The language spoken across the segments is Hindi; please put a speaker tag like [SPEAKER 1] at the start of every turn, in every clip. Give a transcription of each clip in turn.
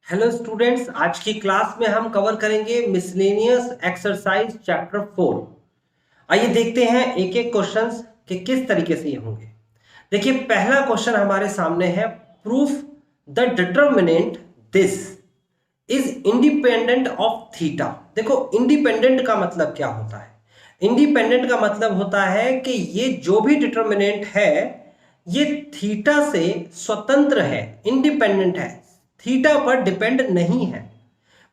[SPEAKER 1] हेलो स्टूडेंट्स, आज की क्लास में हम कवर करेंगे मिसलेनियस एक्सरसाइज चैप्टर 4। आइए देखते हैं एक एक क्वेश्चंस कि किस तरीके से ये होंगे। देखिए, पहला क्वेश्चन हमारे सामने है, proof the determinant this is independent of theta. देखो, इंडिपेंडेंट का मतलब क्या होता है? इंडिपेंडेंट का मतलब होता है कि ये जो भी डिटरमिनेंट है ये थीटा से स्वतंत्र है, इंडिपेंडेंट है, थीटा पर डिपेंड नहीं है।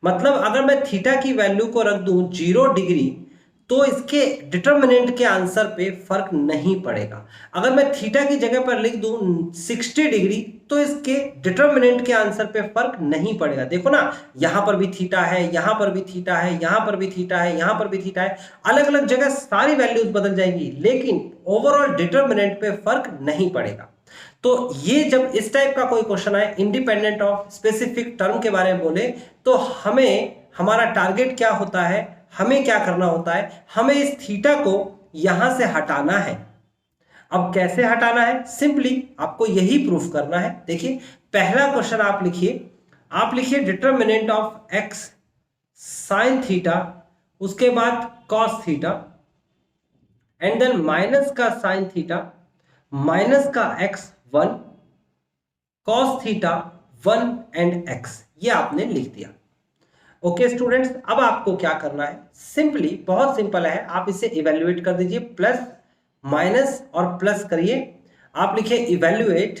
[SPEAKER 1] मतलब अगर मैं थीटा की वैल्यू को रख दूं 0 डिग्री तो इसके डिटरमिनेंट के आंसर पे फर्क नहीं पड़ेगा। अगर मैं थीटा की जगह पर लिख दूं 60 डिग्री तो इसके डिटरमिनेंट के आंसर पे फर्क नहीं पड़ेगा। देखो ना, यहां पर भी थीटा है, यहां पर भी थीटा है, यहां पर भी थीटा है, यहां पर भी थीटा है, अलग अलग जगह सारी वैल्यूज बदल जाएंगी लेकिन ओवरऑल डिटरमिनेंट पे फर्क नहीं पड़ेगा। तो ये जब इस टाइप का कोई क्वेश्चन आए इंडिपेंडेंट ऑफ स्पेसिफिक टर्म के बारे में बोले तो हमें हमारा टारगेट क्या होता है, हमें क्या करना होता है, हमें इस थीटा को यहां से हटाना है। अब कैसे हटाना है? सिंपली आपको यही प्रूफ करना है। देखिए, पहला क्वेश्चन आप लिखिए determinant of x sine theta, उसके बाद cos theta and then minus का साइन थीटा माइनस का x 1 cos theta 1 and x, ये आपने लिख दिया। ओके स्टूडेंट्स, अब आपको क्या करना है? सिंपली बहुत सिंपल है, आप इसे इवेल्युएट कर दीजिए, प्लस माइनस और प्लस करिए। आप लिखिए इवेल्युएट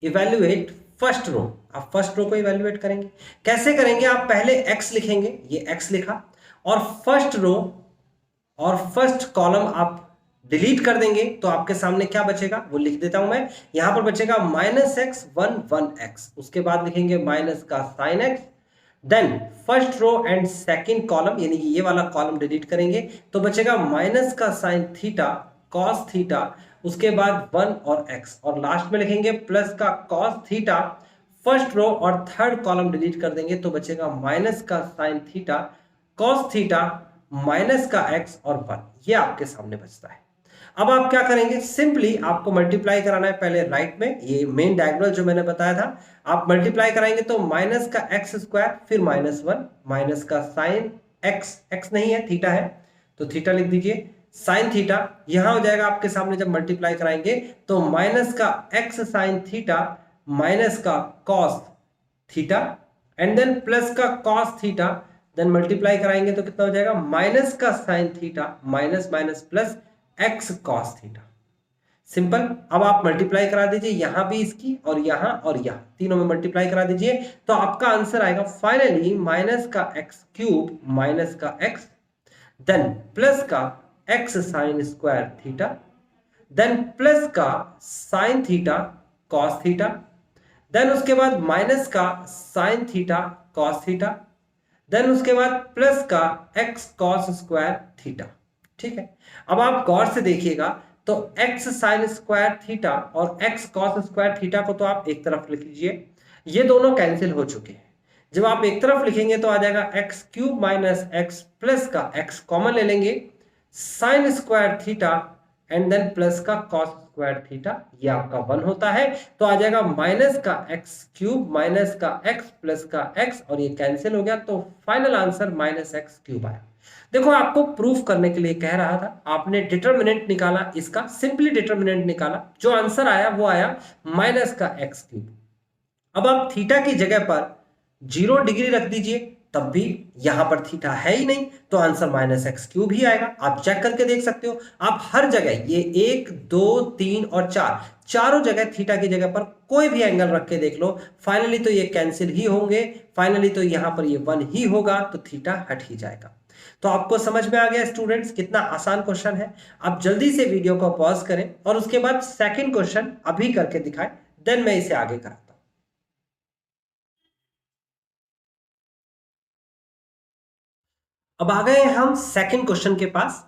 [SPEAKER 1] इवेल्युएट फर्स्ट रो। आप फर्स्ट रो को इवेल्युएट करेंगे। कैसे करेंगे? आप पहले एक्स लिखेंगे, ये एक्स लिखा, और फर्स्ट रो और फर्स्ट कॉलम आप डिलीट कर देंगे तो आपके सामने क्या बचेगा वो लिख देता हूं मैं। यहां पर बचेगा माइनस एक्स 1 उसके बाद लिखेंगे माइनस का sine x, then first row and second column यानी कि ये वाला कॉलम डिलीट करेंगे तो बचेगा माइनस का साइन थीटा कॉस थीटा, उसके बाद 1 और एक्स, और लास्ट में लिखेंगे प्लस का कॉस थीटा। फर्स्ट रो और थर्ड कॉलम डिलीट कर देंगे तो बचेगा माइनस का sine theta cos theta minus का एक्स और 1, ये आपके सामने बचता है। अब आप क्या करेंगे? सिंपली आपको मल्टीप्लाई कराना है पहले राइट में, ये मेन डायगोनल जो मैंने बताया था, आप मल्टीप्लाई कराएंगे तो माइनस का एक्स स्क्वायर फिर -1 माइनस का साइन एक्स, एक्स नहीं है थीटा है तो थीटा लिख दीजिए, साइन थीटा यहां हो जाएगा आपके सामने जब मल्टीप्लाई कराएंगे तो माइनस का एक्स साइन थीटा माइनस का cos theta and then plus का कॉस थीटा, देन मल्टीप्लाई कराएंगे तो कितना हो जाएगा? माइनस का sine theta minus minus plus x cos theta. Simple. अब आप मल्टीप्लाई करा दीजिए यहां भी इसकी और यहां तीनों में मल्टीप्लाई करा दीजिए तो आपका आंसर आएगा फाइनली माइनस का एक्स क्यूब माइनस का एक्स, देन प्लस का x sine square theta, then plus का sine theta cos theta, then उसके बाद माइनस का sine theta cos theta, then उसके बाद प्लस का एक्स कॉस स्क्वायर थीटा। ठीक है, अब आप गौर से देखिएगा तो एक्स साइन स्क्वायर थीटा और एक्स कॉस स्क्वायर थीटा को तो आप एक तरफ लिख लीजिए, ये दोनों कैंसिल हो चुके हैं। जब आप एक तरफ लिखेंगे तो आ जाएगा x cube minus x plus का एक्स कॉमन ले लेंगे, sine square theta and then plus का कॉस स्क्वायर थीटा, ये आपका 1 होता है तो आ जाएगा माइनस का एक्स क्यूब माइनस का एक्स प्लस का एक्स और ये कैंसिल हो गया तो final answer minus x cube आया। देखो, आपको प्रूफ करने के लिए कह रहा था, आपने डिटरमिनेंट निकाला, इसका सिंपली डिटरमिनेंट निकाला, जो आंसर आया वो आया माइनस का एक्स क्यूब। अब आप थीटा की जगह पर 0 डिग्री रख दीजिए, तब भी यहां पर थीटा है ही नहीं तो आंसर माइनस एक्स क्यूब ही आएगा। आप चेक करके देख सकते हो, आप हर जगह ये 1 2 3 और 4 चारों जगह थीटा की जगह पर कोई भी एंगल रख के देख लो, फाइनली तो ये कैंसिल ही होंगे, फाइनली तो यहां पर ये 1 ही होगा तो थीटा हट ही जाएगा। तो आपको समझ में आ गया स्टूडेंट्स, कितना आसान क्वेश्चन है। आप जल्दी से वीडियो को पॉज करें और उसके बाद सेकंड क्वेश्चन अभी करके दिखाएं, देन मैं इसे आगे कराता हूं। अब आ गए हम सेकंड क्वेश्चन के पास।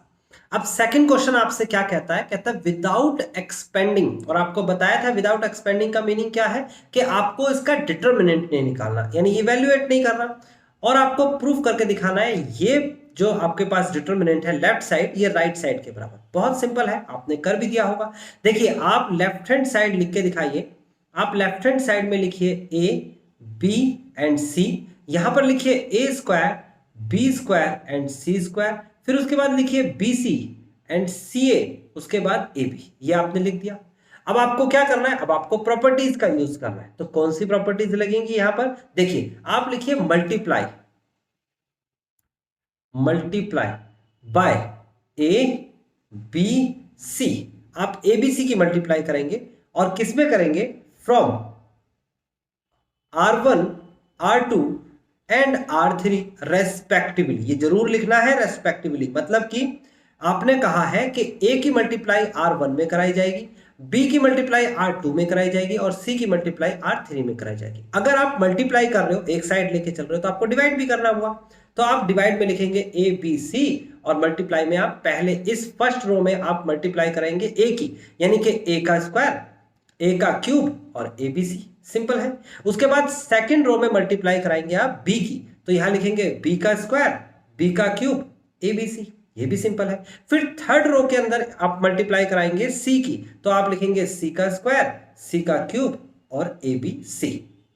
[SPEAKER 1] अब सेकंड क्वेश्चन आपसे क्या कहता है? कहता है विदाउट एक्सपेंडिंग, और आपको बताया था विदाउट एक्सपेंडिंग का मीनिंग क्या है कि आपको इसका डिटरमिनेंट नहीं निकालना यानी इवेल्युएट नहीं करना, और आपको प्रूफ करके दिखाना है ये जो आपके पास डिटरमिनेंट है लेफ्ट साइड ये राइट साइड के बराबर। बहुत सिंपल है, आपने कर भी दिया होगा। देखिए, आप लेफ्ट हैंड साइड लिख के दिखाइए। आप लेफ्ट हैंड साइड में लिखिए a बी एंड सी, यहां पर लिखिए a square b square and c square, फिर उसके बाद लिखिए बी सी एंड सी ए, उसके बाद ए बी, ये आपने लिख दिया। अब आपको क्या करना है, अब आपको प्रॉपर्टीज का यूज करना है। तो कौन सी प्रॉपर्टीज लगेंगी यहां पर, देखिए आप लिखिए multiply, multiply by A B C, आप ए बी सी की मल्टीप्लाई करेंगे और किसमें करेंगे, from R1 R2 and R3 respectively, ये जरूर लिखना है रेस्पेक्टिवली, मतलब कि आपने कहा है कि A की मल्टीप्लाई R1 में कराई जाएगी, B की मल्टीप्लाई R2 में कराई जाएगी और C की मल्टीप्लाई R3 में कराई जाएगी। अगर आप मल्टीप्लाई कर रहे हो, एक साइड लेके चल रहे हो, तो आपको डिवाइड भी करना होगा। तो आप डिवाइड में लिखेंगे A B C और मल्टीप्लाई में आप पहले इस फर्स्ट रो में आप मल्टीप्लाई करेंगे A की, यानी कि A का स्क्वायर, A का क्यूब और ABC, सिंपल है। उसके बाद सेकंड रो में मल्टीप्लाई कराएंगे आप B की, तो यहां लिखेंगे B का स्क्वायर B का क्यूब ABC, ये भी सिंपल है। फिर थर्ड रो के अंदर आप मल्टीप्लाई कराएंगे C की, तो आप लिखेंगे C का स्क्वायर C का क्यूब और ABC,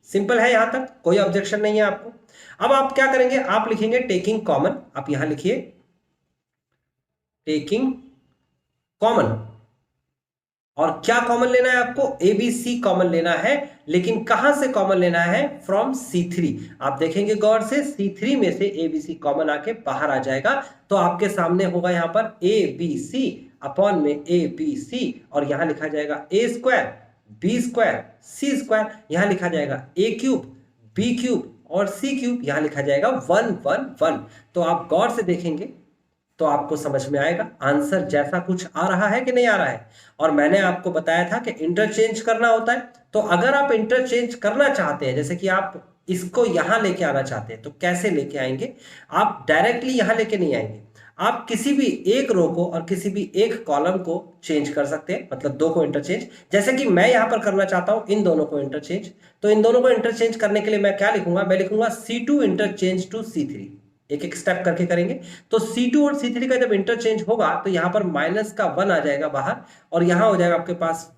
[SPEAKER 1] सिंपल है, यहां तक कोई ऑब्जेक्शन नहीं है आपको। अब आप क्या करेंगे, आप लिखेंगे टेकिंग कॉमन, आप यहां लिखिए टेकिंग कॉमन, और क्या कॉमन लेना है आपको, ABC कॉमन लेना है, लेकिन कहां से कॉमन लेना है, फ्रॉम C3। आप देखेंगे गौर से, C3 में से ABC कॉमन आके बाहर आ जाएगा, तो आपके सामने होगा यहां पर ABC अपॉन में ABC, और यहां लिखा जाएगा A square B square C square, यहां लिखा जाएगा A क्यूब B क्यूब और C क्यूब, यहां लिखा जाएगा 1 1 1। तो आप गौर से देखेंगे तो आपको समझ में आएगा आंसर जैसा कुछ आ रहा है कि नहीं आ रहा है। और मैंने आपको बताया था कि इंटरचेंज करना होता है, तो अगर आप इंटरचेंज करना चाहते हैं, जैसे कि आप इसको यहां लेके आना चाहते हैं, तो कैसे लेके आएंगे, आप डायरेक्टली यहां लेके नहीं आएंगे, आप किसी भी एक रो को और किसी भी एक कॉलम को चेंज कर सकते हैं, मतलब दो को इंटरचेंज। जैसे कि मैं यहां पर करना चाहता हूं इन दोनों को इंटरचेंज, तो इन दोनों को इंटरचेंज करने के लिए मैं क्या लिखूंगा, मैं लिखूंगा C2 इंटरचेंज टू C3, एक एक स्टेप करके करेंगे। तो C2 और C3 का जब इंटरचेंज होगा तो यहां पर माइनस का 1 आ जाएगा बाहर, और यहां हो जाएगा आपके पास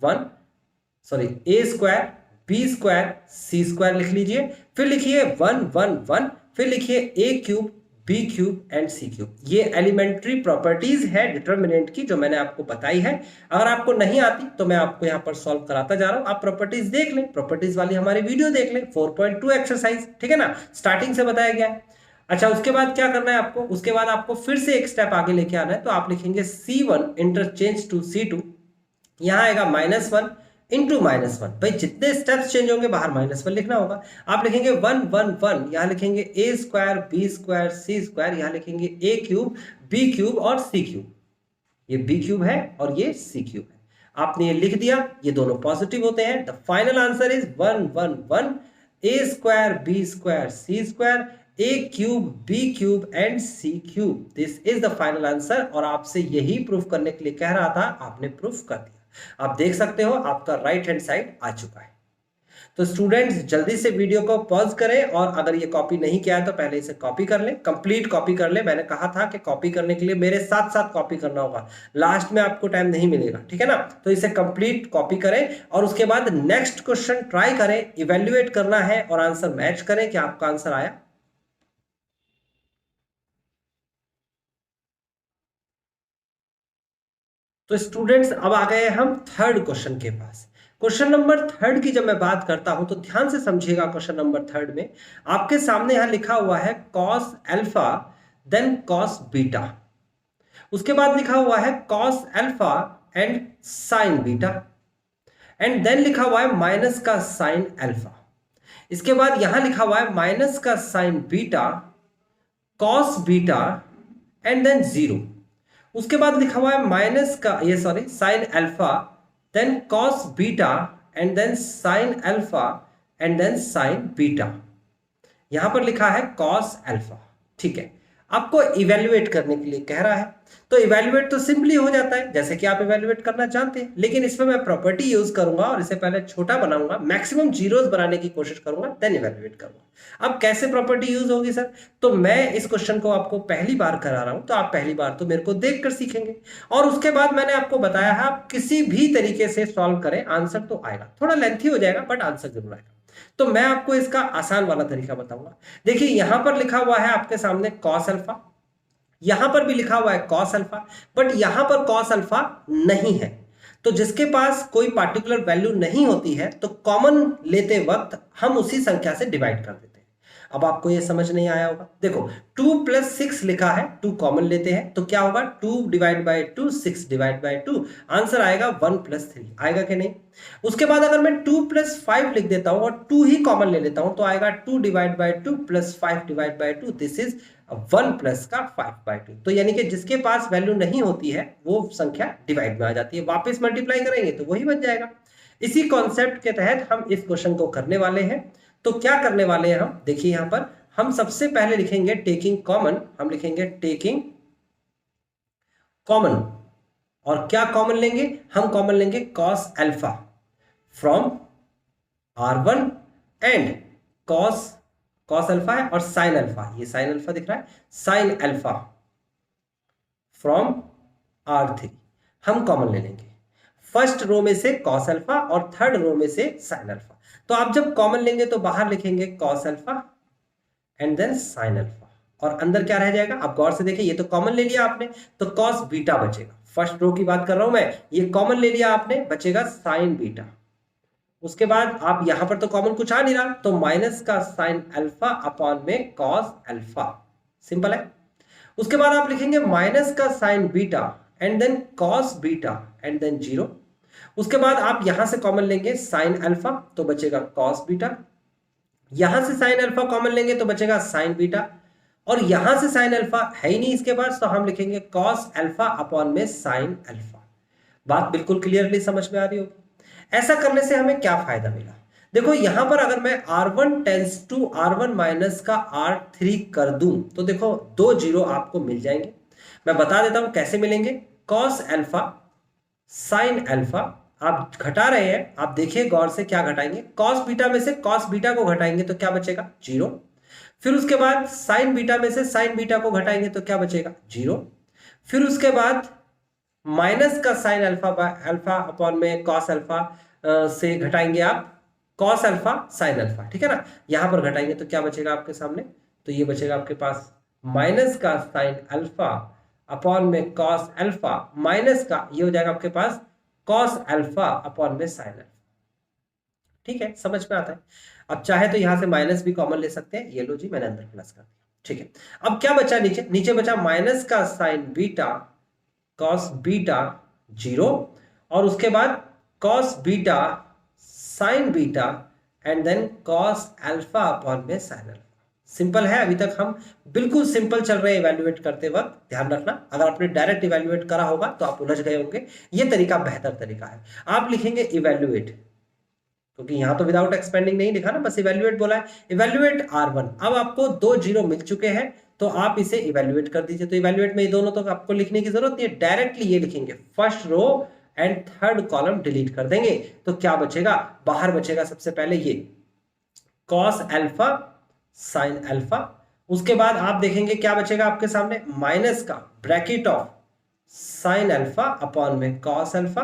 [SPEAKER 1] A square B square C square लिख लीजिए, फिर लिखिए 1 1 1, फिर लिखिए A cube B cube and C cube. ये एलिमेंट्री प्रॉपर्टीज है डिटरमिनेंट की, जो मैंने आपको बताई है। अगर आपको नहीं आती तो मैं आपको यहां पर सॉल्व कराता जा रहा हूं, आप प्रॉपर्टीज देख लें, प्रॉपर्टीज वाली हमारी वीडियो देख लें, 4.2 एक्सरसाइज, ठीक है ना, स्टार्टिंग से बताया गया है। अच्छा, उसके बाद क्या करना है आपको, उसके बाद आपको फिर से एक स्टेप आगे लेके आना है, तो आप लिखेंगे C1 इंटरचेंज टू C2, यहां आएगा -1 इंटू -1, भाई जितने स्टेप्स चेंज होंगे बाहर -1 लिखना होगा। आप लिखेंगे 1 1 1, यहां लिखेंगे A square B square C square, यहां लिखेंगे A क्यूब B क्यूब और C क्यूब, ये B क्यूब है और ये C क्यूब है। आपने ये लिख दिया, ये दोनों पॉजिटिव होते हैं। The final answer is 1 1 1 A square B square C square A cube B cube and C cube, this is the final answer. और आपसे यही प्रूफ करने के लिए कह रहा था, आपने प्रूफ कर दिया। आप देख सकते हो आपका राइट हैंड साइड आ चुका है। तो स्टूडेंट्स जल्दी से वीडियो को पॉज करें, और अगर ये कॉपी नहीं किया है तो पहले इसे कॉपी कर लें, कंप्लीट कॉपी कर लें। मैंने कहा था कि कॉपी करने के लिए मेरे साथ साथ कॉपी करना होगा, लास्ट में आपको टाइम नहीं मिलेगा, ठीक है ना। तो इसे कंप्लीट कॉपी करें और उसके बाद नेक्स्ट क्वेश्चन ट्राई करें, इवेल्युएट करना है और आंसर मैच करें कि आपका आंसर आया। तो स्टूडेंट्स अब आ गए हम थर्ड क्वेश्चन के पास। क्वेश्चन नंबर थर्ड की जब मैं बात करता हूं तो ध्यान से समझिएगा। क्वेश्चन नंबर थर्ड में आपके सामने यहां लिखा हुआ है cos alpha then cos beta, उसके बाद लिखा हुआ है cos alpha and sine beta, and then लिखा हुआ है माइनस का साइन अल्फा, इसके बाद यहां लिखा हुआ है माइनस का sine beta, cos beta and then 0, उसके बाद लिखा हुआ है माइनस का sine alpha then cos beta and then sine alpha and then sine beta, यहां पर लिखा है कॉस अल्फा, ठीक है। आपको इवेल्युएट करने के लिए कह रहा है, तो इवेल्युएट तो सिंपली हो जाता है जैसे कि आप इवेल्युएट करना जानते हैं, लेकिन इसमें मैं प्रॉपर्टी यूज करूंगा और इसे पहले छोटा बनाऊंगा, मैक्सिमम जीरोस बनाने की कोशिश करूंगा, देन इवेल्युएट करूंगा। अब कैसे प्रॉपर्टी यूज होगी सर, तो मैं इस क्वेश्चन को आपको पहली बार करा रहा हूं, तो आप पहली बार तो मेरे को देखकर सीखेंगे, और उसके बाद मैंने आपको बताया है आप किसी भी तरीके से सॉल्व करें आंसर तो आएगा, थोड़ा लेंथी हो जाएगा बट आंसर जरूर आएगा। तो मैं आपको इसका आसान वाला तरीका बताऊंगा। देखिए यहां पर लिखा हुआ है आपके सामने कॉस अल्फा, यहां पर भी लिखा हुआ है कॉस अल्फा, बट यहां पर कॉस अल्फा नहीं है। तो जिसके पास कोई पार्टिकुलर वैल्यू नहीं होती है तो कॉमन लेते वक्त हम उसी संख्या से डिवाइड कर देते हैं। अब आपको ये समझ नहीं आया होगा। देखो 2 + 6 लिखा है, 2 कॉमन लेते हैं तो क्या होगा 2 divide by 2, 6 divide by 2, answer आएगा 1 + 3, आएगा कि नहीं। उसके बाद अगर मैं 2 + 5 लिख देता हूं और 2 ही कॉमन ले लेता हूं तो आएगा 2 divide by 2 + 5 divide by 2, this is 1 + का 5/2। तो यानी कि जिसके पास वैल्यू नहीं होती है वो संख्या डिवाइड में आ जाती है, वापस मल्टीप्लाई करेंगे तो वही बन जाएगा। इसी कॉन्सेप्ट के तहत हम इस क्वेश्चन को करने वाले हैं। तो क्या करने वाले हैं हम, देखिए यहां पर हम सबसे पहले लिखेंगे टेकिंग कॉमन, हम लिखेंगे टेकिंग कॉमन। और क्या कॉमन लेंगे, हम कॉमन लेंगे cos alpha from R1 and cos alpha है और साइन अल्फा, ये साइन अल्फा दिख रहा है, साइन अल्फा फ्रॉम R3 हम कॉमन ले लेंगे। फर्स्ट रो में से कॉस अल्फा और थर्ड रो में से साइन अल्फा। तो आप जब कॉमन लेंगे तो बाहर लिखेंगे cos alpha and then sine alpha, और अंदर क्या रह जाएगा, आप गौर से देखिए, ये तो कॉमन ले लिया आपने तो कॉस बीटा बचेगा। फर्स्ट रो की बात कर रहा हूं मैं, ये कॉमन ले लिया आपने, बचेगा साइन बीटा। उसके बाद आप यहां पर तो कॉमन कुछ आ नहीं रहा तो माइनस का साइन अल्फा अपॉन में कॉस अल्फा, सिंपल है। उसके बाद आप लिखेंगे माइनस का sine beta and then cos beta and then 0। उसके बाद आप यहां से कॉमन लेंगे साइन अल्फा तो बचेगा कॉस बीटा, यहां से साइन अल्फा कॉमन लेंगे तो बचेगा साइन बीटा, और यहां से साइन अल्फा है ही नहीं इसके पास तो हम लिखेंगे कॉस अल्फा अपॉन में साइन अल्फा। बात बिल्कुल क्लियरली समझ में आ रही होगी। ऐसा करने से हमें क्या फायदा मिला, देखो यहां पर अगर मैं R1 tends to R1 minus का R3 कर दूं तो देखो 2 जीरो आपको मिल जाएंगे। मैं बता देता हूं कैसे मिलेंगे। कॉस अल्फा साइन अल्फा आप घटा रहे हैं, आप देखिए गौर से क्या घटाएंगे, कॉस बीटा में से कॉस बीटा को घटाएंगे तो क्या बचेगा 0। फिर उसके बाद साइन बीटा में से साइन बीटा को घटाएंगे तो क्या बचेगा 0। फिर उसके बाद माइनस का sine alpha by alpha upon में कॉस अल्फा से घटाएंगे आप कॉस अल्फा साइन अल्फा, ठीक है ना। यहां पर घटाएंगे तो क्या बचेगा आपके सामने, तो ये बचेगा आपके पास माइनस का साइन अल्फा अपॉन में कॉस अल्फा माइनस का ये हो जाएगा आपके पास कॉस अल्फा अपॉन में साइन अल्फा। ठीक है, समझ में आता है। अब चाहे तो यहां से माइनस भी कॉमन ले सकते हैं, ये लो जी मैंने अंदर प्लस कर दिया। ठीक है, अब क्या बचा नीचे, नीचे बचा माइनस का साइन बीटा कॉस बीटा 0 और उसके बाद cos beta sine beta and then cos alpha upon में साइन अल्फा। सिंपल है, अभी तक हम बिल्कुल सिंपल चल रहे हैं इवैल्यूएट करते वक्त, ध्यान रखना। अगर आपने डायरेक्ट इवैल्यूएट करा होगा तो आप उलझ गए होंगे, ये तरीका बेहतर तरीका है। आप लिखेंगे इवैल्यूएट, क्योंकि यहां तो विदाउट एक्सपेंडिंग नहीं लिखा ना, बस इवैल्यूएट बोला है, इवैल्यूएट R1। अब आपको 2 जीरो मिल चुके हैं तो आप इसे इवैल्यूएट कर दीजिए। तो इवैल्यूएट में ये दोनों तो आपको लिखने की जरूरत नहीं है, डायरेक्टली ये लिखेंगे, first row and third column delete कर देंगे तो क्या बचेगा, बाहर बचेगा सबसे पहले ये कॉस अल्फा साइन अल्फा। उसके बाद आप देखेंगे क्या बचेगा आपके सामने, माइनस का bracket of sine alpha upon में cos alpha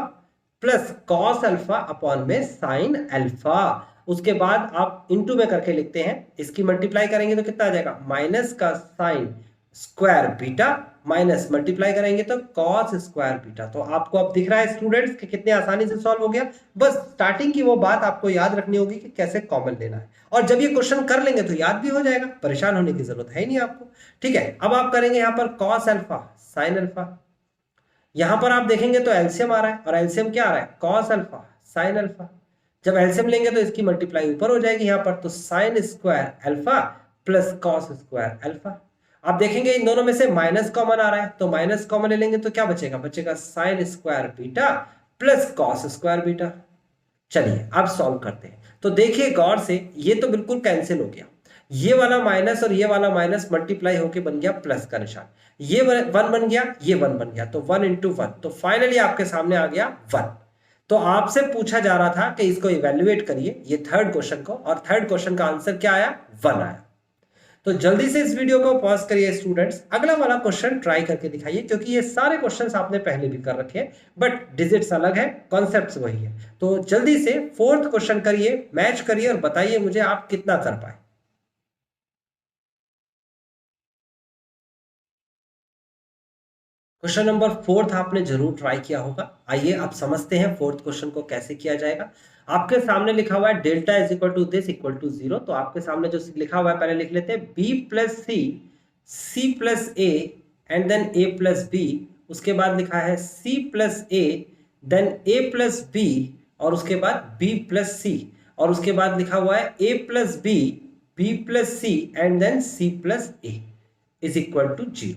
[SPEAKER 1] plus cos alpha upon में साइन अल्फा। उसके बाद आप इनटू में करके लिखते हैं, इसकी मल्टीप्लाई करेंगे तो कितना आ जाएगा, माइनस का sine square beta minus multiply करेंगे तो कॉस स्क्वायर बीटा। तो आपको अब दिख रहा है स्टूडेंट्स कि कितने आसानी से सॉल्व हो गया। बस स्टार्टिंग की वो बात आपको याद रखनी होगी कि कैसे कॉमन लेना है, और जब ये क्वेश्चन कर लेंगे तो याद भी हो जाएगा, परेशान होने की जरूरत है ही नहीं आपको। ठीक है, अब आप करेंगे यहां पर कॉस अल्फा साइन अल्फा, यहां पर आप देखेंगे तो एलसीएम आ रहा है, और एलसीएम क्या आ रहा है, कॉस अल्फा साइन अल्फा। जब एलसीएम लेंगे तो इसकी मल्टीप्लाई ऊपर हो जाएगी यहां पर, तो sine square alpha plus cos square alpha. आप देखेंगे इन दोनों में से माइनस कॉमन आ रहा है, तो माइनस कॉमन ले लेंगे तो क्या बचेगा, बचेगा sine square beta plus cos square beta. चलिए अब सॉल्व करते हैं। तो देखिए गौर से, ये तो बिल्कुल कैंसिल हो गया, ये वाला माइनस और ये वाला माइनस मल्टीप्लाई होके बन गया प्लस का निशान, ये 1 बन गया, ये 1 बन गया, तो 1 × 1, तो फाइनली आपके सामने आ गया 1। तो आपसे पूछा जा रहा था कि इसको इवैल्यूएट करिए, ये थर्ड क्वेश्चन को, और थर्ड क्वेश्चन का आंसर क्या आया, 1 आया। तो जल्दी से इस वीडियो को पॉज करिए स्टूडेंट्स, अगला वाला क्वेश्चन ट्राई करके दिखाइए, क्योंकि ये सारे क्वेश्चंस आपने पहले भी कर रखे हैं बट डिजिट्स अलग है, कॉन्सेप्ट्स वही है। तो जल्दी से फोर्थ क्वेश्चन करिए, मैच करिए और बताइए मुझे आप कितना कर पाए। क्वेश्चन नंबर फोर्थ आपने जरूर ट्राई किया होगा। आइए आप समझते हैं फोर्थ क्वेश्चन को कैसे किया जाएगा। आपके सामने लिखा हुआ है delta is equal to this equal to 0। तो आपके सामने जो लिखा हुआ है पहले लिख लेते हैं, b plus C plus A and then a plus B. उसके बाद लिखा है c plus A then a plus B और उसके बाद b प्लस सी और उसके बाद लिखा हुआ है a plus b b plus C and then c plus a is equal to 0।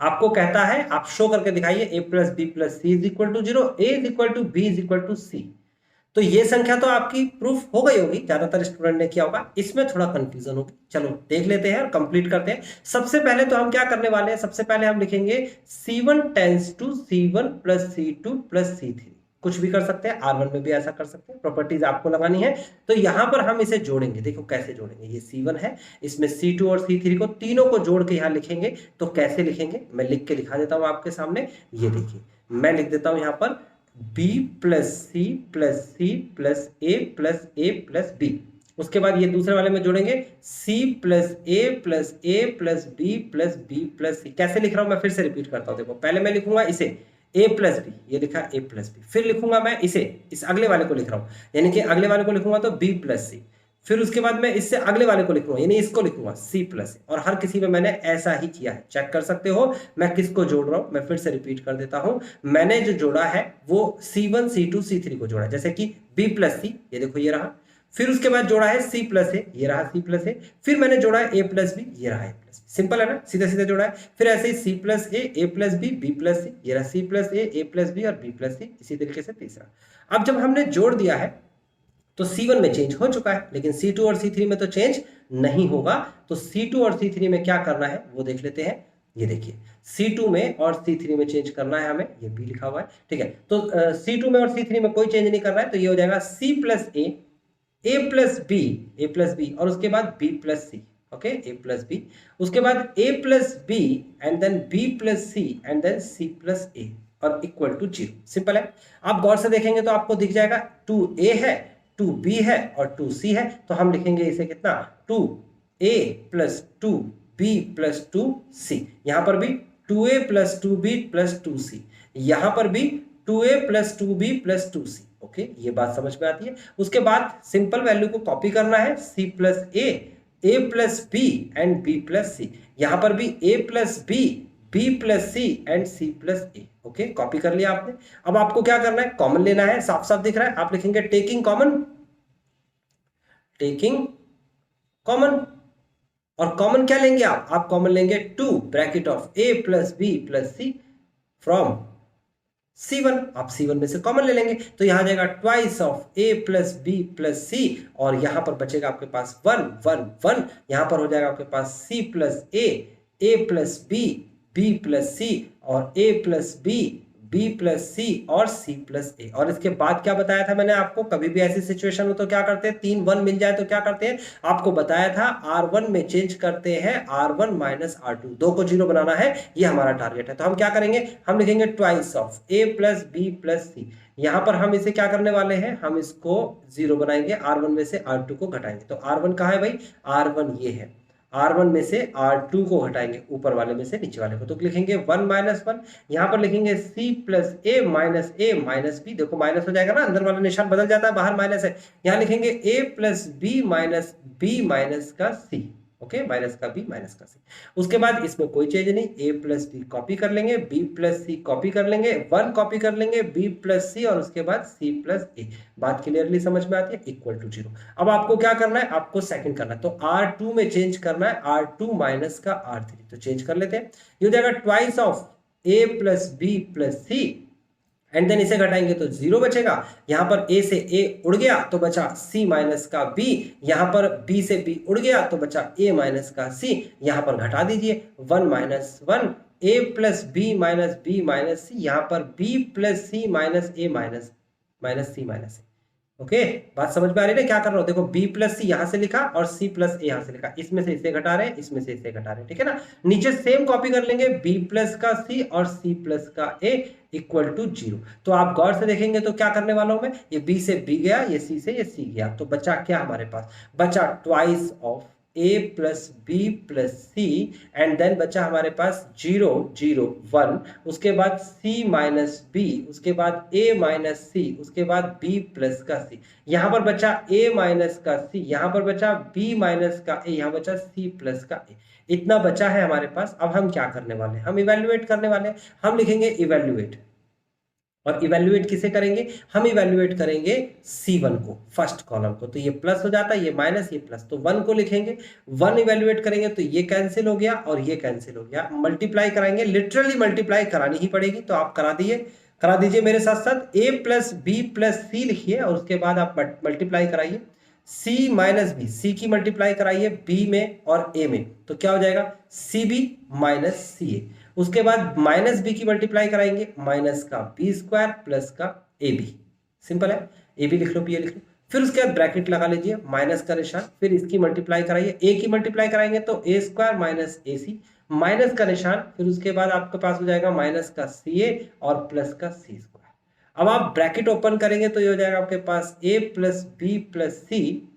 [SPEAKER 1] आपको कहता है आप शो करके दिखाइए a plus B plus c is equal to 0, a is equal to b is equal to c. तो ये संख्या तो आपकी प्रूफ हो गई होगी, ज्यादातर स्टूडेंट ने किया होगा। इसमें थोड़ा कंफ्यूजन होगी, चलो देख लेते हैं और कंप्लीट करते हैं। सबसे पहले तो हम क्या करने वाले हैं, सबसे पहले हम लिखेंगे c1 tense to c1 plus c2 plus c3। कुछ भी कर सकते हैं, R1 में भी ऐसा कर सकते हैं, प्रॉपर्टीज आपको लगानी है। तो यहां पर हम इसे जोड़ेंगे, देखो कैसे जोड़ेंगे। ये c1 है, इसमें c2 और c3 को तीनों को जोड़ के यहां लिखेंगे। तो कैसे लिखेंगे, मैं लिख के दिखा देता हूं आपके सामने। ये देखिए, मैं लिख देता हूं यहां पर b plus C plus C plus a plus a plus B. उसके बाद ये दूसरे वाले में जोड़ेंगे c plus a plus a plus B plus B plus c. कैसे लिख रहा हूं मैं फिर से रिपीट करता हूं। देखो पहले मैं लिखूंगा इसे a प्लस बी, ये लिखा a प्लस बी। फिर लिखूंगा मैं इसे, इस अगले वाले को लिख रहा हूं, यानी कि अगले वाले को लिखूंगा तो b प्लस सी। फिर उसके बाद मैं इससे अगले वाले को लिखूंगा, यानी इसको लिखूंगा c प्लस ए। और हर किसी में मैंने ऐसा ही किया है, चेक कर सकते हो मैं किसको जोड़ रहा हूं। मैं फिर से रिपीट कर देता हूं, मैंने जो जोड़ा है वो c1 c2 c3 को जोड़ा है, जैसे कि b प्लस सी, ये देखो ये रहा। फिर उसके बाद जोड़ा है c प्लस ए, ये रहा c प्लस ए। फिर मैंने जोड़ा है a प्लस बी, ये रहा a प्लस बी। सिंपल है ना, सीधा सीधा जोड़ा है। फिर ऐसे ही c plus a plus B B plus सी, ये रहा c plus a plus B और b प्लस सी। इसी तरीके से तीसरा। अब जब हमने जोड़ दिया है तो C1 में चेंज हो चुका है, लेकिन C2 और C3 में तो चेंज नहीं होगा। तो C2 और C3 में क्या करना है वो देख लेते हैं। ये देखिए C2 में और C3 में चेंज करना है हमें, ये B लिखा हुआ है, ठीक है। तो C2 में और C3 में कोई चेंज नहीं करना है, तो ये हो जाएगा C plus a plus B और उसके बाद B plus c. Okay, a plus B, उसके बाद a plus b and then b plus C and then c plus a और इक्वल टू 0। सिंपल है। आप गौर से देखेंगे तो आपको दिख जाएगा 2a है, 2b है और 2c है। तो हम लिखेंगे इसे कितना, 2a plus 2b plus 2c। यहां पर भी 2a plus 2b plus 2c, यहां पर भी 2a plus 2b plus 2c। Okay, ये बात समझ में आती है। उसके बाद सिंपल वैल्यू को कॉपी करना है, c plus a plus b and b plus c. यहां पर भी a plus b b plus C and c plus a. Okay, copy कर लिया आपने। अब आपको क्या करना है, कॉमन लेना है। साफ साफ दिख रहा है, आप लिखेंगे टेकिंग कॉमन और कॉमन क्या लेंगे आप कॉमन लेंगे 2 bracket of a plus B plus C from C1। आप C1 में से कॉमन ले लेंगे, तो यहां जाएगा twice of a plus B plus सी और यहां पर बचेगा आपके पास 1 1 1। यहां पर हो जाएगा आपके पास c plus a plus B plus सी और a प्लस बी प्लस सी और c प्लस ए। और इसके बाद क्या बताया था मैंने आपको, कभी भी ऐसी सिचुएशन हो तो क्या करते हैं, 3 1 मिल जाए तो क्या करते हैं, आपको बताया था R1 में चेंज करते हैं R1 माइनस R2, 2 को 0 बनाना है, ये हमारा टारगेट है। तो हम क्या करेंगे, हम लिखेंगे twice of a plus B plus c. यहां पर हम इसे क्या करने वाले हैं, हम इसको 0 बनाएंगे, R1 में से R2 को घटाएंगे। तो R1 कहाँ है भाई, R1 ये है, R1 में से R2 को हटाएंगे, ऊपर वाले में से नीचे वाले को। तो लिखेंगे 1 माइनस 1, यहां पर लिखेंगे c प्लस ए माइनस बी। देखो माइनस हो जाएगा ना, अंदर वाला निशान बदल जाता है, बाहर माइनस है। यहां लिखेंगे a प्लस बी माइनस का c। ओके, माइनस का b माइनस का c। उसके बाद इसमें कोई चेंज नहीं, a प्लस बी कॉपी कर लेंगे, b प्लस सी कॉपी कर लेंगे, 1 कॉपी कर लेंगे, b प्लस सी और उसके बाद c प्लस ए। बात क्लियरली समझ में आती है, इक्वल टू 0। अब आपको क्या करना है, आपको सेकंड करना है, तो R2 में चेंज करना है, R2 माइनस का R3। तो चेंज कर लेते हैं, ये हो जाएगा twice of a plus B plus C and then इसे घटाएंगे तो 0 बचेगा। यहां पर a से a उड़ गया तो बचा c माइनस का b, यहां पर b से b उड़ गया तो बचा a माइनस का c। यहां पर घटा दीजिए 1 minus 1 a plus b minus c, यहां पर b plus c minus a minus c minus a। Okay, बात समझ में आ रही है ना क्या कर रहा हूं? देखो b प्लस सी यहां से लिखा और c प्लस ए यहां से लिखा, इसमें से इसे घटा रहे हैं, इसमें से इसे घटा रहे हैं, ठीक है ना। नीचे सेम कॉपी कर लेंगे, b प्लस का c और c प्लस का a इक्वल टू 0। तो आप गौर से देखेंगे तो क्या करने वाला हूं मैं, ये b से b गया, ये c से ये c गया, तो बचा क्या हमारे पास, बचा twice of a plus B plus C, and then बचा हमारे पास 0 0 1, उसके बाद c माइनस बी, उसके बाद a माइनस सी, उसके बाद b प्लस का c, यहां पर बचा a माइनस का c, यहां पर बचा b माइनस का a, यहां बचा c प्लस का a। इतना बचा है हमारे पास। अब हम क्या करने वाले हैं, हम इवेल्युएट करने वाले हैं। हम लिखेंगे इवेल्युएट, और इवेल्युएट किसे करेंगे, हम इवेल्युएट करेंगे C1 को, फर्स्ट कॉलम को। तो ये प्लस हो जाता है, ये माइनस, ये प्लस, तो 1 को लिखेंगे, 1 इवेल्युएट करेंगे तो ये कैंसिल हो गया और ये कैंसिल हो गया। मल्टीप्लाई कराएंगे, लिटरली मल्टीप्लाई करानी ही पड़ेगी, तो आप करा दीजिए मेरे साथ साथ। a प्लस बी प्लस सी लिखिए और उसके बाद आप मल्टीप्लाई कराइए, c माइनस बी, सी की मल्टीप्लाई कराइए b में और a में, तो क्या हो जाएगा cb माइनस सी ए। उसके बाद माइनस बी की मल्टीप्लाई कराएंगे, माइनस का बी स्क्वायर प्लस का ए बी, सिंपल है, ए बी लिख लो, बी ए लिख लो। फिर उसके बाद ब्रैकेट लगा लीजिए, माइनस का निशान, फिर इसकी मल्टीप्लाई कराइए, ए की मल्टीप्लाई कराएंगे तो ए स्क्वायर माइनस ए सी, माइनस का निशान, फिर उसके बाद आपके पास हो जाएगा माइनस का सी ए और प्लस का सी स्क्वायर। अब आप ब्रैकेट ओपन करेंगे तो ये हो जाएगा आपके पास a plus B plus C,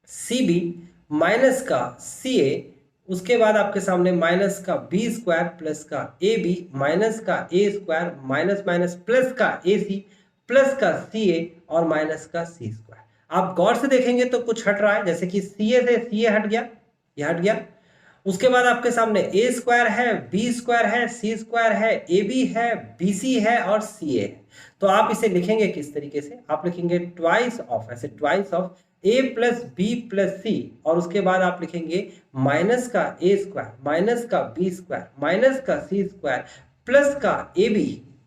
[SPEAKER 1] C B minus का सी ए, उसके बाद आपके सामने माइनस का बी स्क्वायर प्लस का ए बी, माइनस का a square minus minus plus का ए सी, प्लस का सी ए और माइनस का सी स्क्वायर। आप गौर से देखेंगे तो कुछ हट रहा है, जैसे कि सी ए से सी ए हट गया, ये हट गया। उसके बाद आपके सामने ए स्क्वायर है, बी स्क्वायर है, सी स्क्वायर है, ए बी है, बी सी है और सी ए है। तो आप इसे लिखेंगे किस तरीके से, आप लिखेंगे ट्वाइस ऑफ, ऐसे twice of a plus B plus सी, और उसके बाद आप लिखेंगे माइनस का ए स्क्वायर माइनस का बी स्क्वायर माइनस का सी स्क्वायर प्लस का ए बी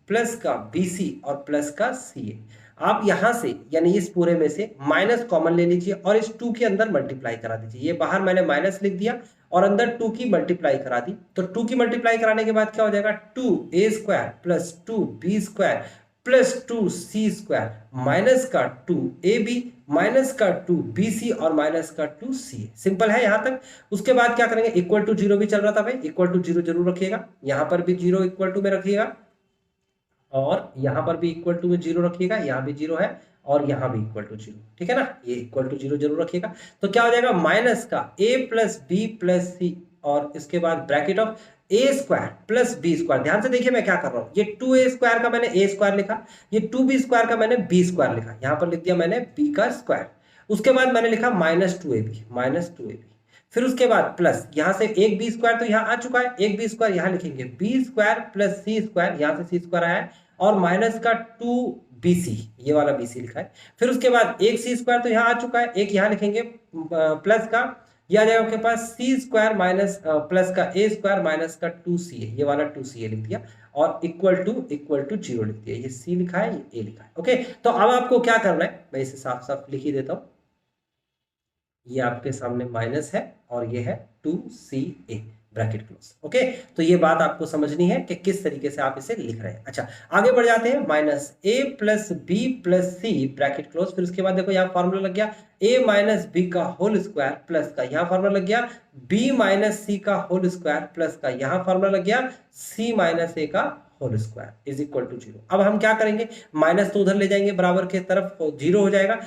[SPEAKER 1] प्लस का बी सी और प्लस का सी ए। आप यहां से यानी इस पूरे में से माइनस कॉमन ले लीजिए और इस 2 के अंदर मल्टीप्लाई करा दीजिए। ये बाहर मैंने माइनस लिख दिया और अंदर 2 की मल्टीप्लाई करा दी, तो 2 की मल्टीप्लाई कराने के बाद क्या हो जाएगा, 2a square plus 2b square plus 2c square minus का 2ab माइनस का 2bc और माइनस का 2ca। सिंपल है यहां तक। उसके बाद क्या करेंगे, इक्वल टू 0 भी चल रहा था भाई, इक्वल टू 0 जरूर रखिएगा, यहां पर भी 0 इक्वल टू में रखिएगा और यहां पर भी इक्वल टू में 0 रखिएगा, यहां भी 0 है और यहां भी इक्वल टू 0, ठीक है ना, ये इक्वल टू 0 जरूर रखिएगा। तो क्या हो जाएगा, माइनस का a प्लस बी प्लस सी और इसके बाद bracket of A square plus B square. ध्यान से देखिए मैं क्या कर रहा हूं, ये 2a स्क्वायर का मैंने a स्क्वायर लिखा, ये 2b स्क्वायर का मैंने b स्क्वायर लिखा, यहां पर लिख दिया मैंने b का स्क्वायर। उसके बाद मैंने लिखा माइनस 2ab, फिर उसके बाद प्लस, यहां से एक बी स्क्वायर तो यहां आ चुका है, एक बी स्क्वायर यहां लिखेंगे, बी स्क्वायर प्लस सी स्क्वायर, यहां से सी स्क्वायर आया है और माइनस का 2bc, ये वाला bc लिखा है। फिर उसके बाद एक सी स्क्वायर तो यहां आ चुका है, एक यहां लिखेंगे प्लस का, ये आ जाएगा आपके पास सी स्क्वायर माइनस प्लस का ए स्क्वायर माइनस का 2ca, ये वाला 2ca लिख दिया और इक्वल टू 0 लिख दिया। ये c लिखा है, ये a लिखा है। ओके, तो अब आपको क्या करना है, मैं इसे साफ साफ लिख ही देता हूं। ये आपके सामने माइनस है और ये है 2ca, ब्रैकेट क्लोज। ओके, तो ये बात आपको समझनी है कि किस तरीके से आप इसे लिख रहे हैं। अच्छा, आगे बढ़ जाते हैं, minus a plus B plus C bracket close. फिर उसके बाद देखो यहाँ फॉर्मूला लग गया a माइनस बी का होल स्क्वायर प्लस का, यहाँ फॉर्मूला लग गया b माइनस सी का होल स्क्वायर प्लस का, यहाँ फॉर्मूला लग गया c माइनस ए का whole square is equal to 0। अब हम क्या करेंगे, माइनस तो उधर ले जाएंगे बराबर के तरफ, 0 हो जाएगा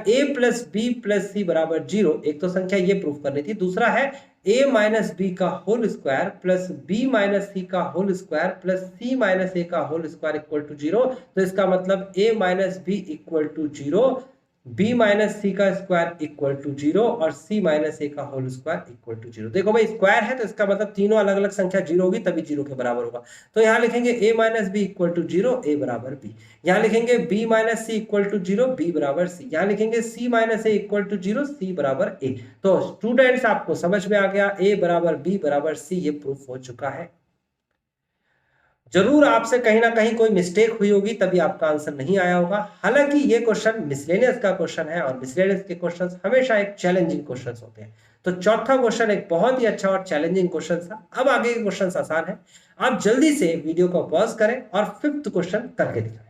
[SPEAKER 1] a प्लस बी प्लस सी बराबर 0। एक तो संख्या ये प्रूफ करनी थी, दूसरा है a माइनस बी का whole square plus b minus c का whole square plus c minus ए का होल स्क्वायर इक्वल टू 0। तो इसका मतलब a minus B equal to 0, b minus c का स्क्वायर इक्वल टू 0 और c माइनस ए का होल स्क्वायर इक्वल टू 0। देखो भाई स्क्वायर है तो इसका मतलब तीनों अलग अलग संख्या 0 होगी तभी 0 के बराबर होगा। तो यहाँ लिखेंगे a minus B equal to 0, a बराबर b। यहाँ लिखेंगे b minus C equal to 0, b बराबर c। यहाँ लिखेंगे c minus A equal to 0, c बराबर a। तो स्टूडेंट्स आपको समझ में आ गया, a बराबर b बराबर c, ये प्रूफ हो चुका है। जरूर आपसे कहीं ना कहीं कोई मिस्टेक हुई होगी तभी आपका आंसर नहीं आया होगा। हालांकि ये क्वेश्चन मिसलेनियस का क्वेश्चन है और मिसलेनियस के क्वेश्चंस हमेशा एक चैलेंजिंग क्वेश्चंस होते हैं। तो चौथा क्वेश्चन एक बहुत ही अच्छा और चैलेंजिंग क्वेश्चन था। अब आगे के क्वेश्चंस आसान है, आप जल्दी से वीडियो को पॉज करें और 5th क्वेश्चन करके दिखाएं।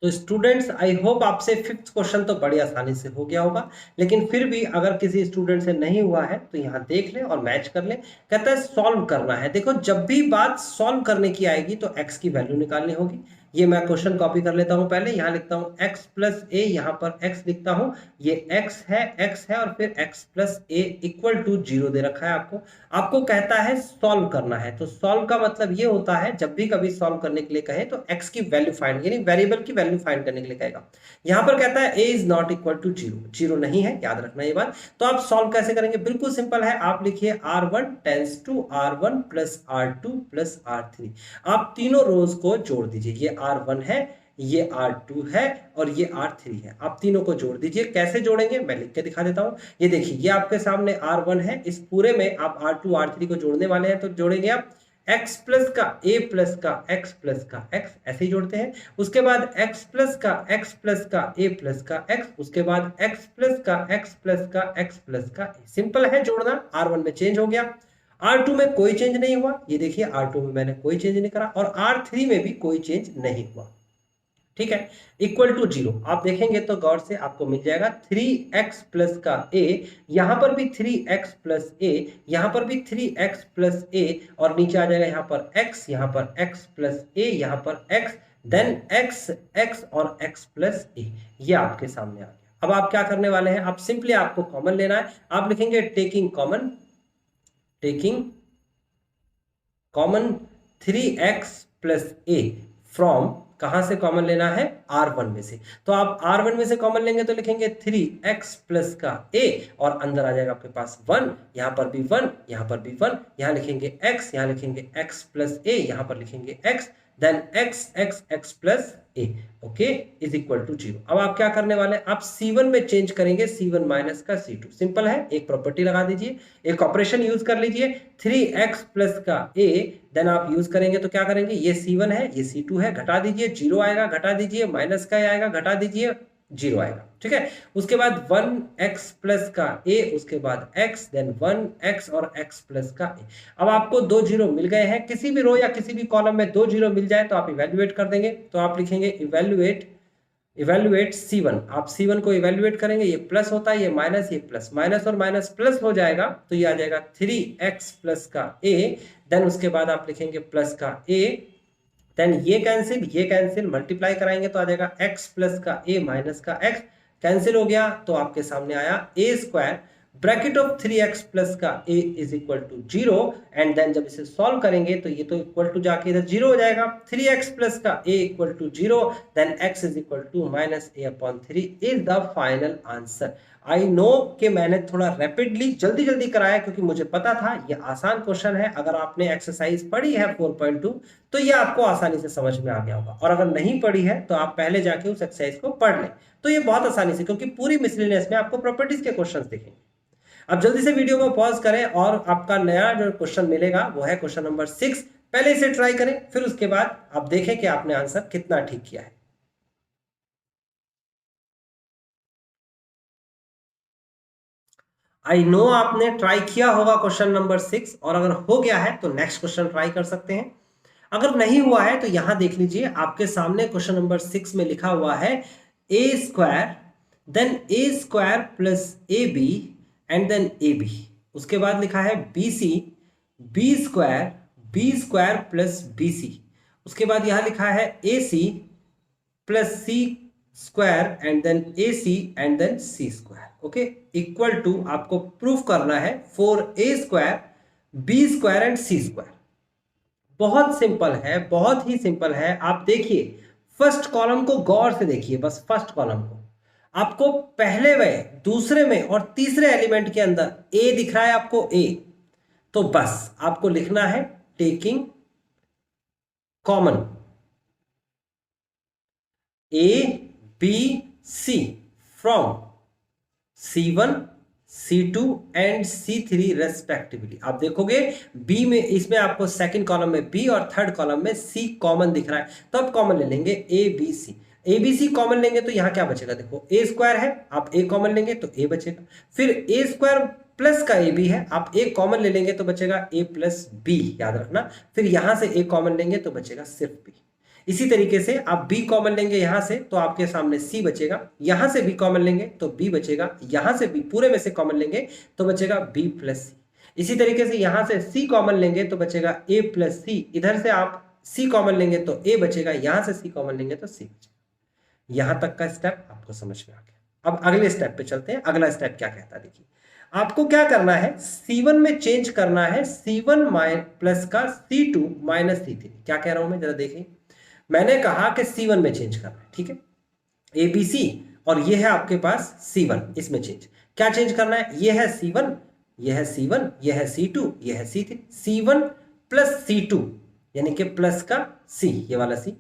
[SPEAKER 1] तो स्टूडेंट्स आई होप आपसे फिफ्थ क्वेश्चन तो बड़ी आसानी से हो गया होगा, लेकिन फिर भी अगर किसी स्टूडेंट से नहीं हुआ है तो यहाँ देख ले और मैच कर ले। कहता है सॉल्व करना है। देखो जब भी बात सॉल्व करने की आएगी तो x की वैल्यू निकालनी होगी। ये मैं क्वेश्चन कॉपी कर लेता हूं, पहले यहाँ लिखता हूं x प्लस ए, यहाँ पर x लिखता हूं, ये x है और फिर x plus A equal to 0 दे रखा है आपको। आपको कहता है सॉल्व करना है, तो सॉल्व का मतलब ये होता है जब भी कभी सॉल्व करने के लिए कहे तो x की वैल्यू फाइंड, यानी वेरिएबल की वैल्यू फाइंड करने के लिए कहेगा। यहाँ पर कहता है a is not equal to 0, 0 नहीं है, याद रखना ये बात। तो आप सॉल्व कैसे करेंगे? बिल्कुल सिंपल है, आप लिखिए r1 tends to r1 plus r2 plus r3। आप तीनों रोज को जोड़ दीजिए, ये r1 है, ये R2 है और ये R3 है। आप तीनों को जोड़ दीजिए। कैसे जोड़ेंगे मैं लिख के दिखा देता हूं। ये देखिए ये आपके सामने R1 है, इस पूरे में आप R2 R3 को जोड़ने वाले हैं, तो जोड़ेंगे आप x प्लस का a प्लस का x प्लस का x, ऐसे ही जोड़ते हैं। उसके बाद x प्लस का x प्लस का a प्लस का x, उसके बाद x प्लस का x प्लस का x प्लस का a। सिंपल है जोड़ना। R1 में चेंज हो गया, R2 में कोई चेंज नहीं हुआ, ये देखिए R2 में मैंने कोई चेंज नहीं करा और R3 में भी कोई चेंज नहीं हुआ। ठीक है, इक्वल टू 0 आप देखेंगे तो गौर से आपको मिल जाएगा 3x प्लस का a, यहां पर भी 3x प्लस a, यहां पर भी 3x प्लस a और नीचे आ जाएगा यहां पर x, यहां पर x प्लस a, यहां पर x, देन x और x प्लस a। ये आपके सामने आ गया। अब आप क्या करने वाले हैं? आप सिंपली आपको कॉमन लेना है। आप लिखेंगे taking common 3x plus a from, कहां से कॉमन लेना है? R1 में से। तो आप R1 में से कॉमन लेंगे तो लिखेंगे 3x प्लस का a और अंदर आ जाएगा आपके पास 1, यहां पर भी 1, यहां पर भी 1, यहां लिखेंगे x, यहां लिखेंगे x प्लस a, यहां पर लिखेंगे x, then x plus a, okay, is equal to 0। अब आप क्या करने वाले हैं? आप C1 में चेंज करेंगे, C1 माइनस का C2। सिंपल है, एक प्रॉपर्टी लगा दीजिए, एक ऑपरेशन यूज कर लीजिए। 3x प्लस का a, देन आप यूज करेंगे तो क्या करेंगे? ये C1 है, ये C2 है, घटा दीजिए, 0 आएगा, घटा दीजिए, माइनस का आएगा, घटा दीजिए, 0 आएगा। ठीक है, उसके बाद 1x प्लस का a, उसके बाद x, देन 1x और x प्लस का a। अब आपको 2 0 मिल गए हैं। किसी भी रो या किसी भी कॉलम में 2 0 मिल जाए तो आप इवेल्युएट कर देंगे। तो आप लिखेंगे इवेल्युएट C1। आप C1 को इवेल्युएट करेंगे, ये प्लस होता है, ये माइनस, ये प्लस, माइनस और माइनस प्लस हो जाएगा, तो ये आ जाएगा 3x प्लस का a, देन उसके बाद आप लिखेंगे प्लस का a, देन ये कैंसिल, मल्टीप्लाई कराएंगे तो आ जाएगा x प्लस का a माइनस का x, कैंसिल हो गया तो आपके सामने आया a square bracket of 3x plus का a is equal to 0, and then जब इसे सॉल्व करेंगे तो ये तो इक्वल टू जाके इधर 0 हो जाएगा। 3x प्लस का a equal to 0, then x is equal to minus a upon 3 is the final answer. I know कि मैंने थोड़ा रैपिडली जल्दी कराया क्योंकि मुझे पता था ये आसान क्वेश्चन है। अगर आपने एक्सरसाइज पढ़ी है 4.2 तो ये आपको आसानी से समझ में आ गया होगा, और अगर नहीं पढ़ी है तो आप पहले जाके उस एक्सरसाइज को पढ़ लें, तो ये बहुत आसानी से, क्योंकि पूरी मिसलेनियस में आपको प्रॉपर्टीज के क्वेश्चंस दिखेंगे। अब जल्दी से वीडियो को पॉज करें और आपका नया जो क्वेश्चन मिलेगा वो है क्वेश्चन नंबर 6। पहले इसे ट्राई करें, फिर उसके बाद आप देखें कि आपने आंसर कितना ठीक किया है। आई नो आपने ट्राई किया होगा क्वेश्चन नंबर 6, और अगर हो गया है तो नेक्स्ट क्वेश्चन ट्राई कर सकते हैं। अगर नहीं हुआ है तो यहां देख लीजिए, आपके सामने क्वेश्चन नंबर 6 में लिखा हुआ है a square, then a square plus ab and then ab। उसके बाद लिखा है b स्क्वायर प्लस bc। उसके बाद यहां लिखा है ac plus c square and then ac and then c square, okay, equal to आपको प्रूफ करना है 4a square b square and c square. बहुत सिंपल है, बहुत ही सिंपल है। आप देखिए फर्स्ट कॉलम को गौर से देखिए, बस फर्स्ट कॉलम को। आपको पहले में, दूसरे में और तीसरे एलिमेंट के अंदर a दिख रहा है आपको, a, तो बस आपको लिखना है taking common a b c from C1 C2 and C3 respectively. आप देखोगे B में, इसमें आपको सेकंड कॉलम में B और थर्ड कॉलम में C कॉमन दिख रहा है, तो आप कॉमन ले लेंगे A B C कॉमन लेंगे तो यहां क्या बचेगा? देखो a स्क्वायर है, आप a कॉमन लेंगे तो a बचेगा, फिर a स्क्वायर प्लस का a भी है, आप a कॉमन ले लेंगे तो बचेगा a प्लस b, याद रखना। फिर यहां से a कॉमन लेंगे तो बचेगा सिर्फ b। इसी तरीके से आप b कॉमन लेंगे यहां से तो आपके सामने c बचेगा, यहां से b कॉमन लेंगे तो b बचेगा, यहां से b पूरे में से कॉमन लेंगे तो बचेगा b प्लस c। इसी तरीके से यहां से c कॉमन लेंगे तो बचेगा a प्लस c, इधर से आप c कॉमन लेंगे तो a बचेगा, यहां से c कॉमन लेंगे तो c बचेगा। यहां तक का स्टेप आपको समझ में आ गया। अब अगले स्टेप पे चलते हैं। अगला स्टेप क्या कहता है देखिए, आपको क्या करना है, C1 में चेंज करना है C1 प्लस का C2 माइनस C3। क्या कह रहा हूं मैं, जरा देखिए, मैंने कहा कि C1 में चेंज करना है, ठीक है, ABC, और ये है आपके पास C1, इसमें चेंज क्या चेंज करना है, ये है C1, ये है C1, ये है C2, ये है C3, C1 प्लस C2 यानी कि प्लस का C, ये वाला C,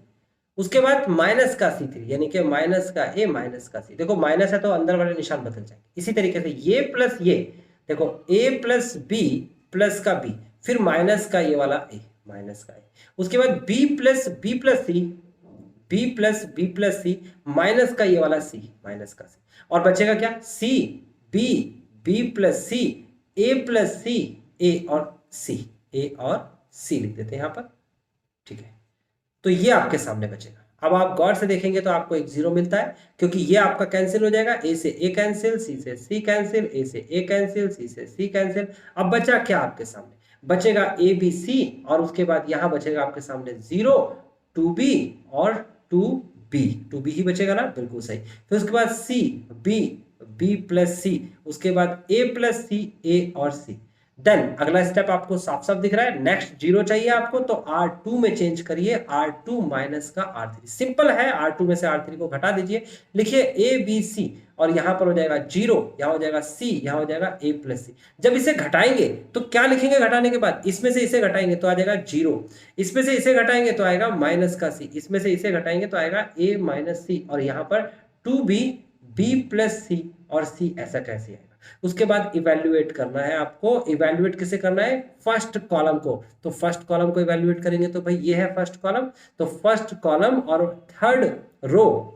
[SPEAKER 1] उसके बाद माइनस का C3 यानी कि माइनस का A माइनस का C। देखो माइनस है तो अंदर वाले निशान बदल जाएंगे। इसी तरीके से ये प्लस ये, देखो A प्लस B प्लस का B, फिर माइनस का ये वाला A माइनस का A, उसके बाद B plus C, B plus B plus C minus का ये वाला C माइनस का C, और बचेगा क्या, C B B plus C A plus C A और C, A और C लिख देते हैं यहां पर, ठीक है। तो ये आपके सामने बचेगा। अब आप गौर से देखेंगे तो आपको एक जीरो मिलता है, क्योंकि ये आपका कैंसिल हो जाएगा, A से A कैंसिल, C से C कैंसिल, A से A कैंसिल, C से C कैंसिल। अब बचा क्या आपके सामने, बचेगा ABC, और उसके बाद यहां बचेगा आपके सामने 0, 2B और 2B ही बचेगा ना, बिल्कुल सही। फिर उसके बाद C B B plus C, उसके बाद A प्लस C A और C। देन अगला स्टेप आपको साफ साफ दिख रहा है, नेक्स्ट जीरो चाहिए आपको तो R2 में चेंज करिए, R2 माइनस का R3। सिंपल है, R2 में से R3 को घटा दीजिए, लिखिए ABC, और यहां पर हो जाएगा 0, यहां हो जाएगा C, यहां हो जाएगा A प्लस C। जब इसे घटाएंगे तो क्या लिखेंगे घटाने के बाद, इसमें से इसे घटाएंगे तो आ जाएगा 0, इसमें से इसे घटाएंगे तो आएगा माइनस का C, इसमें से इसे घटाएंगे तो आएगा A माइनस C, और यहां पर 2B B प्लस C और C, ऐसा कैसे आएगा। उसके बाद इवैल्यूएट करना है आपको। इवैल्यूएट किसे करना है, फर्स्ट कॉलम को। तो फर्स्ट कॉलम को इवैल्यूएट करेंगे तो भाई ये है फर्स्ट कॉलम, तो फर्स्ट कॉलम और थर्ड रो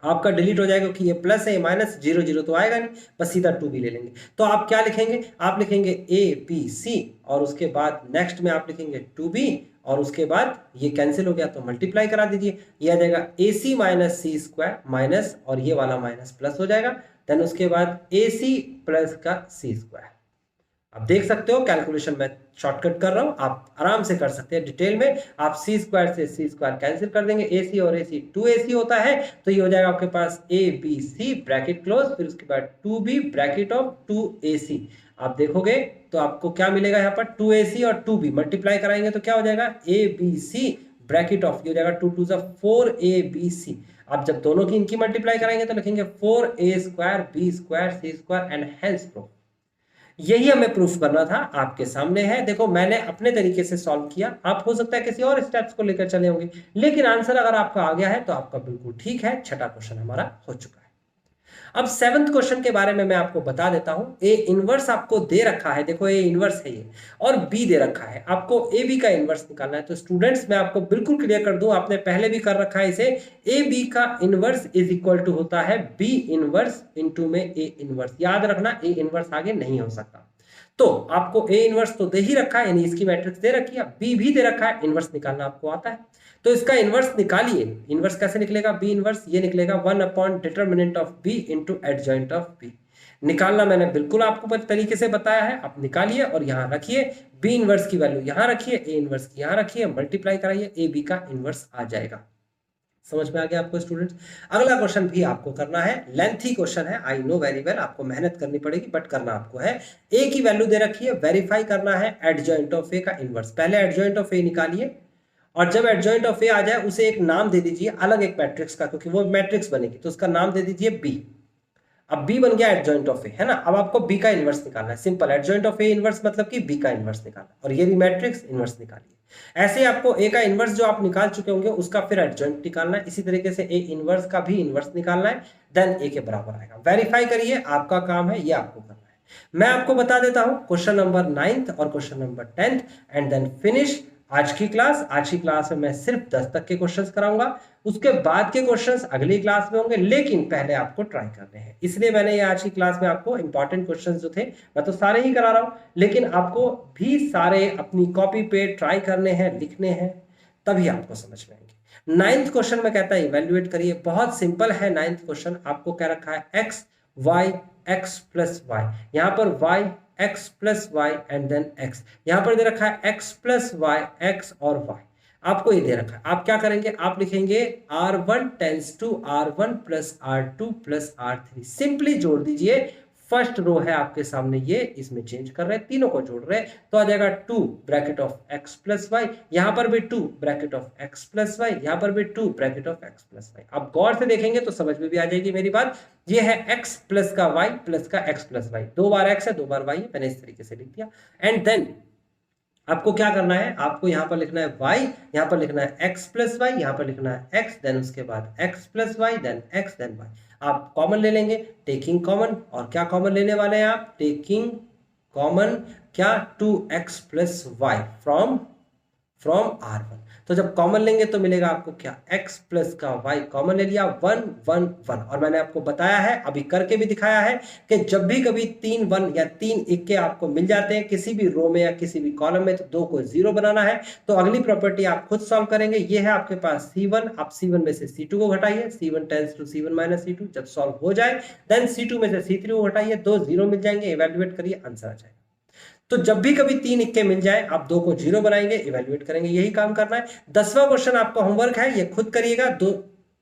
[SPEAKER 1] आपका डिलीट हो जाएगा, क्योंकि ये प्लस है, माइनस, 0 0 तो आएगा नहीं, बस सीधा 2B ले लेंगे। तो आप क्या लिखेंगे, आप लिखेंगे ABC, और उसके बाद नेक्स्ट में आप लिखेंगे 2B, और उसके बाद ये कैंसिल हो गया तो मल्टीप्लाई करा दीजिए, ये आ जाएगा AC minus C square minus, और ये वाला माइनस प्लस हो जाएगा, देन उसके बाद AC प्लस का C स्क्वायर। आप देख सकते हो कैलकुलेशन मैं शॉर्टकट कर रहा हूं, आप आराम से कर सकते हैं डिटेल में। आप C स्क्वायर से C स्क्वायर कैंसिल कर देंगे, AC और AC 2AC होता है, तो ये हो जाएगा आपके पास ABC ब्रैकेट क्लोज, फिर उसके बाद 2B ब्रैकेट ऑफ 2AC। आप देखोगे तो आपको क्या मिलेगा, यहाँ पर 2AC और 2B मल्टीप्लाई कराएंगे तो क्या हो जाएगा, ABC ब्रैकेट ऑफ, ये हो जाएगा 2 2 4ABC। आप जब दोनों की इनकी मल्टीप्लाई कराएंगे तो लिखेंगे 4A square B square C square and hence proof. यही हमें प्रूफ करना था, आपके सामने है। देखो मैंने अपने तरीके से सॉल्व किया, आप हो सकता है किसी और स्टेप्स को लेकर चले होंगे, लेकिन आंसर अगर आपका आ गया है तो आपका बिल्कुल ठीक है। छठा क्वेश्चन हमारा हो चुका है। अब सेवंथ क्वेश्चन के बारे में मैं आपको बता देता हूं। ए इनवर्स आपको दे रखा है, देखो ए इनवर्स है ये, और बी दे रखा है, आपको ए बी का इनवर्स निकालना है। तो स्टूडेंट्स मैं आपको बिल्कुल क्लियर कर दूं, आपने पहले भी कर रखा है इसे, ए बी का इनवर्स इज इक्वल टू होता है बी इनवर्स इनटू में ए इनवर्स। याद रखना ए इनवर्स आगे नहीं हो सकता। तो आपको ए इनवर्स तो दे ही रखा है, यानी इसकी मैट्रिक्स दे रखी है, बी भी दे रखा है, इनवर्स निकालना आपको आता है, तो इसका इनवर्स निकालिए। इनवर्स कैसे निकलेगा, बी इनवर्स ये निकलेगा 1 upon determinant of B into adjoint of B. निकालना मैंने बिल्कुल आपको तरीके से बताया है, आप निकालिए और यहां रखिए, बी इनवर्स की वैल्यू यहां रखिए, ए इनवर्स की यहां रखिए, मल्टीप्लाई कराइए, ए बी का इनवर्स आ जाएगा। समझ में आ गया आपको स्टूडेंट्स। अगला क्वेश्चन भी आपको करना है, लेंथी क्वेश्चन है, आई नो वेरी वेल, आपको मेहनत करनी पड़ेगी बट करना आपको है। ए की वैल्यू दे रखी है, वेरीफाई करना है एडजॉइंट ऑफ ए का इनवर्स। पहले एडजॉइंट ऑफ ए निकालिए, और जब एडजॉइंट ऑफ ए आ जाए उसे एक नाम दे दीजिए अलग एक मैट्रिक्स का, क्योंकि वो मैट्रिक्स बनेगी, तो उसका नाम दे दीजिए बी। अब बी बन गया एडजॉइंट ऑफ ए, है ना। अब आपको बी का इनवर्स निकालना है, simple, adjoint of A inverse मतलब कि बी का इनवर्स निकालना, और ये भी मैट्रिक्स इनवर्स निकालिए। ऐसे ही आपको ए का इनवर्स जो आप निकाल चुके होंगे उसका फिर एडजॉइंट निकालना है, इसी तरीके से ए इनवर्स का भी इनवर्स निकालना है, देन ए के बराबर आएगा। वेरीफाई करिए, आपका काम है, ये आपको करना है। मैं आपको बता देता हूं क्वेश्चन नंबर 9th और question number 10th and then finish आज की क्लास में मैं सिर्फ 10 तक के क्वेश्चंस कराऊंगा, उसके बाद के क्वेश्चंस अगली क्लास में होंगे, लेकिन पहले आपको ट्राई करने हैं, इसलिए मैंने ये आज की क्लास में आपको इंपॉर्टेंट क्वेश्चंस जो थे मैं तो सारे ही करा रहा हूं, लेकिन आपको भी सारे अपनी कॉपी पे ट्राई करने हैं, लिखने हैं, तभी आपको समझ में आएंगे। नाइन्थ क्वेश्चन में कहता है इवेल्युएट करिए, बहुत सिंपल है नाइन्थ क्वेश्चन। आपको क्या रखा है, X Y X plus Y, यहाँ पर Y X plus Y and then X, यहाँ पर दे रखा है एक्स प्लस वाई एक्स और वाई, आपको ये दे रखा है। आप क्या करेंगे, आप लिखेंगे R1 tends to R1 plus R2 plus R3, simply जोड़ दीजिए। फर्स्ट रो है आपके सामने, ये इसमें चेंज कर रहे हैं, तीनों को जोड़ रहे हैं, तो आ जाएगा 2 bracket of x plus Y, यहां पर भी 2 bracket of x plus Y, यहां पर भी 2 bracket of x plus Y. आप गौर से देखेंगे तो समझ में भी आ जाएगी मेरी बात। ये है x प्लस का y प्लस का x प्लस वाई, 2 बार x है 2 बार y है, मैंने इस तरीके से लिख दिया। एंड देन आपको क्या करना है, आपको यहां पर लिखना है y, यहां पर लिखना है x प्लस वाई, यहां पर लिखना है x, देन उसके बाद x plus Y, then x, then y। आप कॉमन ले लेंगे, टेकिंग कॉमन, और क्या कॉमन लेने वाले हैं आप, टेकिंग कॉमन क्या, 2x plus Y from R1। तो जब कॉमन लेंगे तो मिलेगा आपको क्या, x प्लस का y कॉमन ले लिया, 1 1 1। और मैंने आपको बताया है, अभी करके भी दिखाया है, कि जब भी कभी 3 1 या 3 इक्के आपको मिल जाते हैं किसी भी रो में या किसी भी कॉलम में, तो 2 को 0 बनाना है। तो अगली प्रॉपर्टी आप खुद सॉल्व करेंगे। ये है आपके पास C1, आप C1 में से C2 को घटाइए, C1 tense to C1 minus C2, जब सॉल्व हो जाए देन C2 में से C3 को घटाइए, 2 0 मिल जाएंगे, इवेल्युएट करिए, आंसर आ जाएगा। तो जब भी कभी 3 इक्के मिल जाए आप 2 को 0 बनाएंगे, इवेल्युएट करेंगे, यही काम करना है। 10वां क्वेश्चन आपका होमवर्क है, ये खुद करिएगा। दो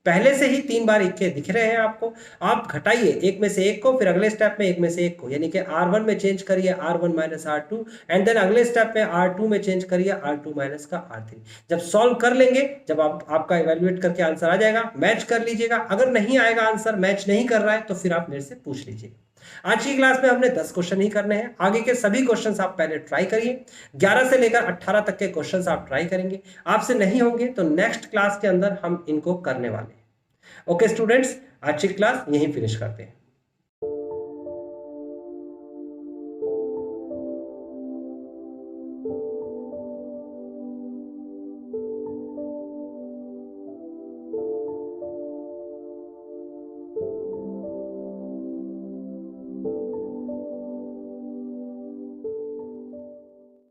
[SPEAKER 1] पहले से ही 3 बार इक्के दिख रहे हैं आपको, आप घटाइए एक में से एक को, फिर अगले स्टेप में एक में से एक को, यानी कि R1 में चेंज करिए R1 minus R2, and then अगले स्टेप में R2 में चेंज करिए R2 माइनस का R3। जब सॉल्व कर लेंगे, जब आपका इवेल्युएट करके आंसर आ जाएगा, मैच कर लीजिएगा। अगर नहीं आएगा आंसर, मैच नहीं कर रहा है, तो फिर आप मेरे से पूछ लीजिएगा। आज की क्लास में हमने 10 क्वेश्चन ही करने हैं, आगे के सभी क्वेश्चंस आप पहले ट्राई करिए। 11 से लेकर 18 तक के क्वेश्चंस आप ट्राई करेंगे, आपसे नहीं होंगे तो नेक्स्ट क्लास के अंदर हम इनको करने वाले हैं। ओके स्टूडेंट्स, आज की क्लास यहीं फिनिश करते हैं।